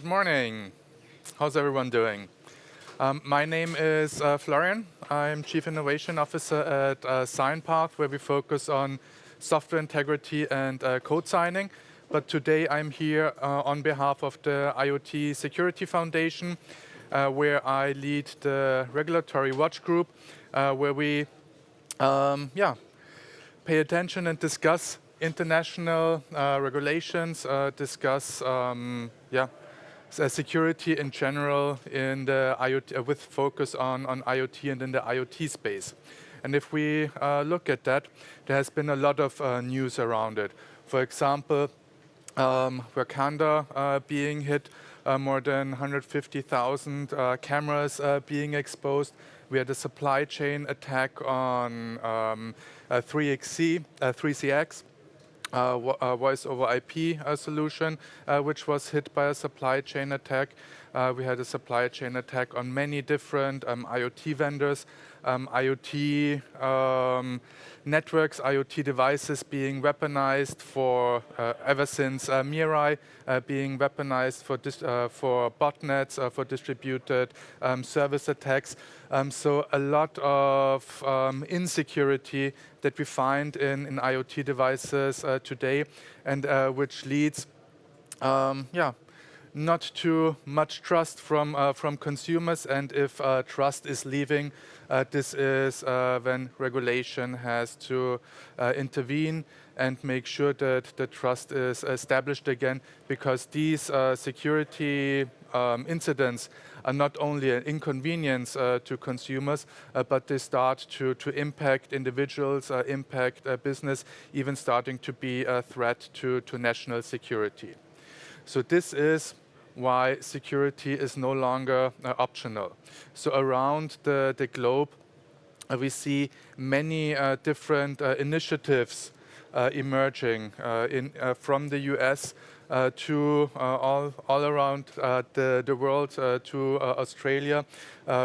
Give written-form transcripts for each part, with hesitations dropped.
Good morning. How's everyone doing? My name is Florian. I'm Chief Innovation Officer at SignPath, where we focus on software integrity and code signing. But today I'm here on behalf of the IoT Security Foundation, where I lead the regulatory watch group, where we pay attention and discuss international regulations, discuss security in general in the IoT, with focus on IoT and in the IoT space. And if we look at that, there has been a lot of news around it. For example, Wakanda being hit, more than 150,000 cameras being exposed. We had a supply chain attack on 3CX, voice over IP solution, which was hit by a supply chain attack. We had a supply chain attack on many different IoT vendors, IoT networks, IoT devices being weaponized for ever since Mirai, being weaponized for botnets, for distributed service attacks. So a lot of insecurity that we find in IoT devices today, and which leads, not too much trust from consumers. And if trust is leaving, this is when regulation has to intervene and make sure that the trust is established again, because these security incidents are not only an inconvenience to consumers, but they start to impact individuals, impact business, even starting to be a threat to national security. So this is why security is no longer optional. So around the globe, we see many different initiatives emerging from the US to all around the world, to Australia,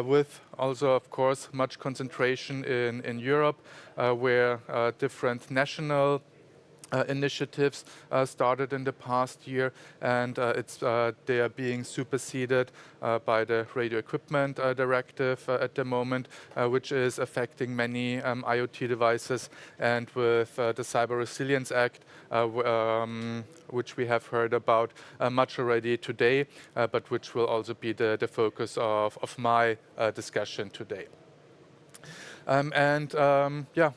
with also, of course, much concentration in Europe, where different national initiatives started in the past year, and they are being superseded by the Radio Equipment Directive at the moment, which is affecting many IoT devices, and with the Cyber Resilience Act, which we have heard about much already today, but which will also be the focus of my discussion today.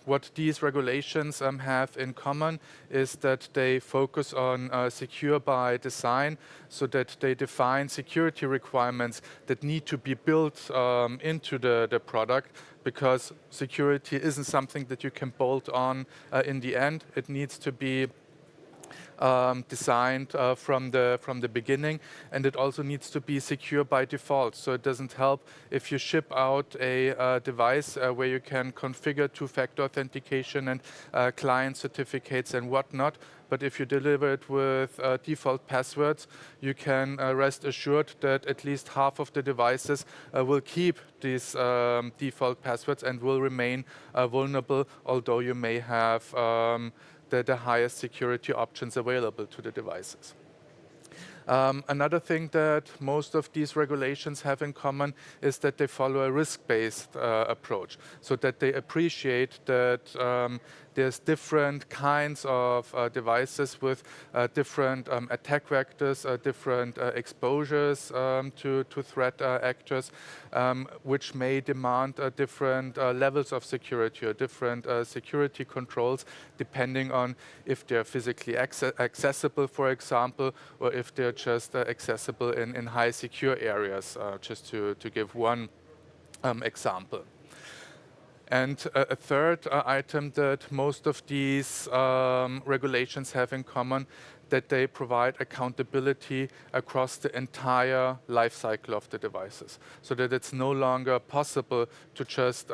What these regulations have in common is that they focus on secure by design, so that they define security requirements that need to be built into the product, because security isn't something that you can bolt on in the end. It needs to be designed from the beginning, and it also needs to be secure by default. So it doesn't help if you ship out a device where you can configure two-factor authentication and client certificates and whatnot. But if you deliver it with default passwords, you can rest assured that at least half of the devices will keep these default passwords and will remain vulnerable, although you may have the highest security options available to the devices. Another thing that most of these regulations have in common is that they follow a risk-based approach, so that they appreciate that there's different kinds of devices with different attack vectors, different exposures to threat actors, which may demand different levels of security or different security controls, depending on if they're physically accessible, for example, or if they're just accessible in high secure areas, just to give one example. And a third item that most of these regulations have in common, that they provide accountability across the entire life cycle of the devices, so that it's no longer possible to just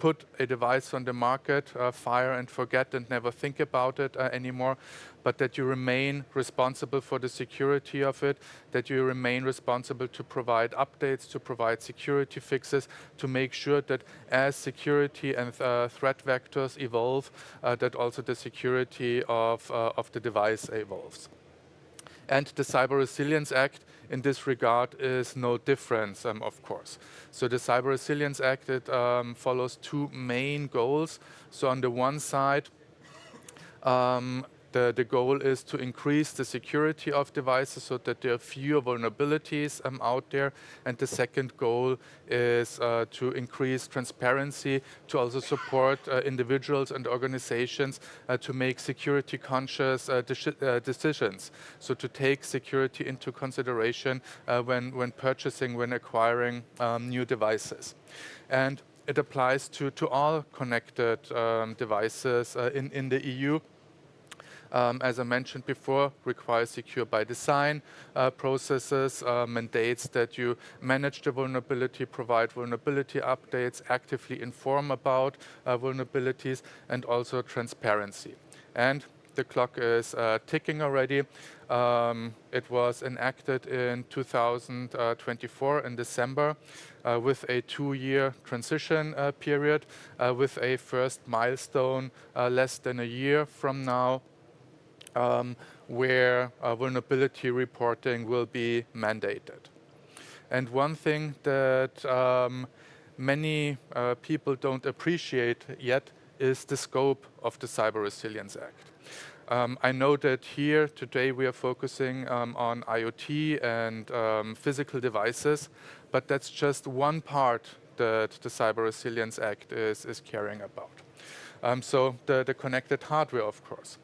put a device on the market, fire and forget and never think about it anymore, but that you remain responsible for the security of it, that you remain responsible to provide updates, to provide security fixes, to make sure that as security and threat vectors evolve, that also the security of the device evolves. And the Cyber Resilience Act in this regard is no difference, of course. So the Cyber Resilience Act, it follows two main goals. So on the one side, the goal is to increase the security of devices so that there are fewer vulnerabilities out there. And the second goal is to increase transparency, to also support individuals and organizations to make security conscious decisions. So to take security into consideration when purchasing, when acquiring new devices. And it applies to all connected devices in the EU. As I mentioned before, requires secure by design processes, mandates that you manage the vulnerability, provide vulnerability updates, actively inform about vulnerabilities, and also transparency. And the clock is ticking already. It was enacted in 2024 in December with a 2-year transition period, with a first milestone less than a year from now, where vulnerability reporting will be mandated. And one thing that many people don't appreciate yet is the scope of the Cyber Resilience Act. I know that here today we are focusing on IoT and physical devices, but that's just one part that the Cyber Resilience Act is caring about. So the connected hardware, of course.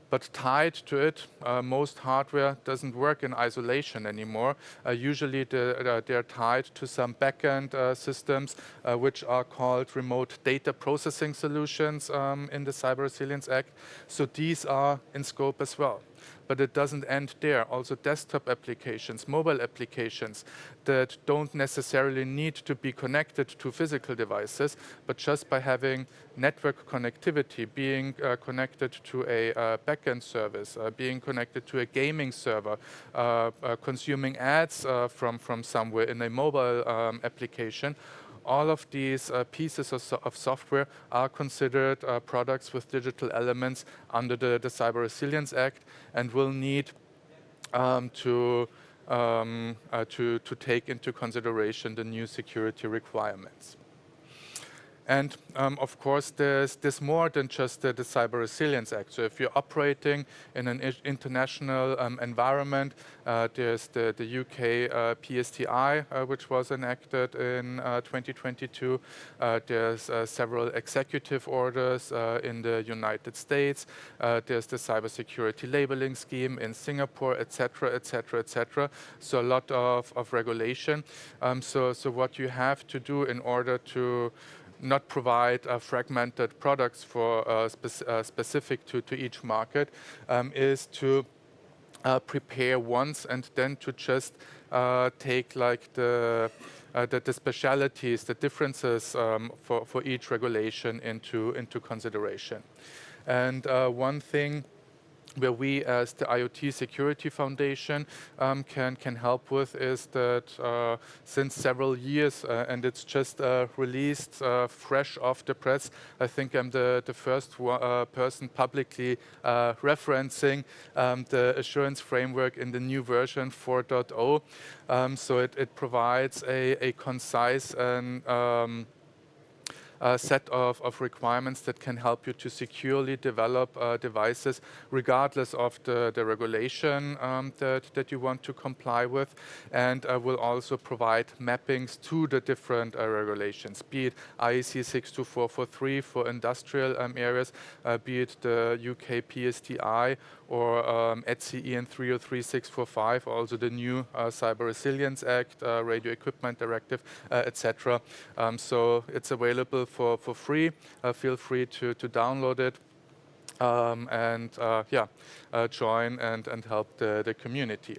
But tied to it, most hardware doesn't work in isolation anymore. Usually they're tied to some backend systems, which are called remote data processing solutions in the Cyber Resilience Act. So these are in scope as well. But it doesn't end there. Also desktop applications, mobile applications that don't necessarily need to be connected to physical devices, but just by having network connectivity, being connected to a backend service, being connected to a gaming server, consuming ads from somewhere in a mobile application. All of these pieces of software are considered products with digital elements under the Cyber Resilience Act and will need to take into consideration the new security requirements. And of course, there's more than just the Cyber Resilience Act. So if you're operating in an international environment, there's the UK PSTI, which was enacted in 2022. There's several executive orders in the United States. There's the Cybersecurity Labeling Scheme in Singapore, etc., etc., etc. So a lot of regulation. So what you have to do in order to not provide fragmented products for specific to each market is to prepare once and then to just take like the specialities, the differences for each regulation into consideration. And one thing where we as the IoT Security Foundation can help with is that since several years, and it's just released fresh off the press, I think I'm the first person publicly referencing the assurance framework in the new version 4.0. So it provides a concise and set of requirements that can help you to securely develop devices regardless of the regulation that you want to comply with, and will also provide mappings to the different regulations, be it IEC 62443 for industrial areas, be it the UK PSTI or ETSI EN 303645, also the new Cyber Resilience Act, Radio Equipment Directive, etc. So it's available for free. Feel free to download it and join and help the community.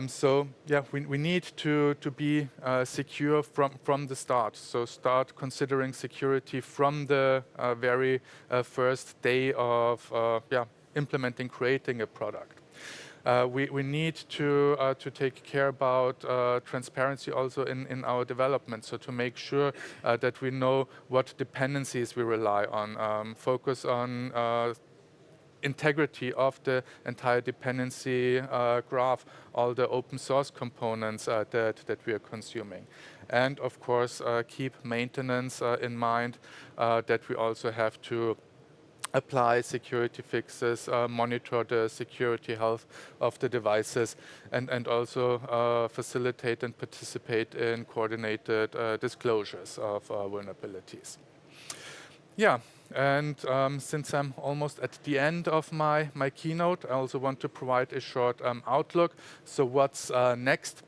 So yeah, we need to be secure from the start. So start considering security from the very first day of implementing, creating a product. We need to take care about transparency also in our development, so to make sure that we know what dependencies we rely on, focus on integrity of the entire dependency graph, all the open source components that we are consuming. And of course, keep maintenance in mind, that we also have to apply security fixes, monitor the security health of the devices, and also facilitate and participate in coordinated disclosures of vulnerabilities. Yeah, and since I'm almost at the end of my keynote, I also want to provide a short outlook. So what's next?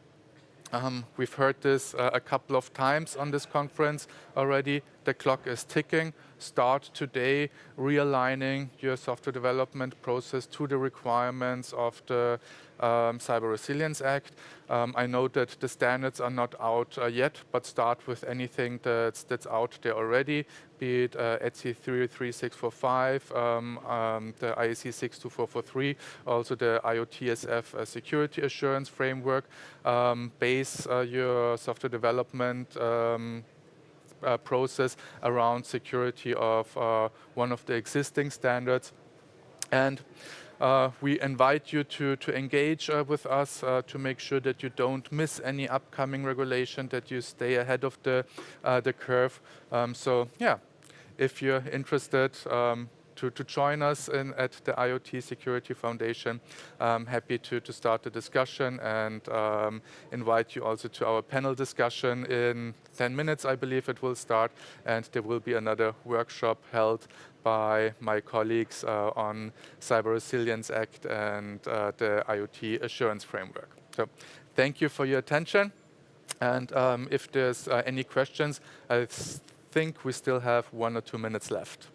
We've heard this a couple of times on this conference already. The clock is ticking. Start today realigning your software development process to the requirements of the Cyber Resilience Act. I know that the standards are not out yet, but start with anything that's out there already, be it ETSI 33645, the IEC 62443, also the IoTSF security assurance framework. Base your software development process around security of one of the existing standards. And we invite you to engage with us to make sure that you don't miss any upcoming regulation, that you stay ahead of the curve. So yeah, if you're interested to join us at the IoT Security Foundation, I'm happy to start the discussion and invite you also to our panel discussion in 10 minutes, I believe it will start, and there will be another workshop held by my colleagues on Cyber Resilience Act and the IoT Assurance Framework. So thank you for your attention, and if there's any questions, I think we still have 1 or 2 minutes left.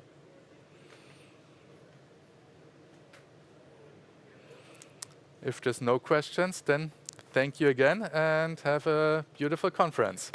If there's no questions, then thank you again and have a beautiful conference.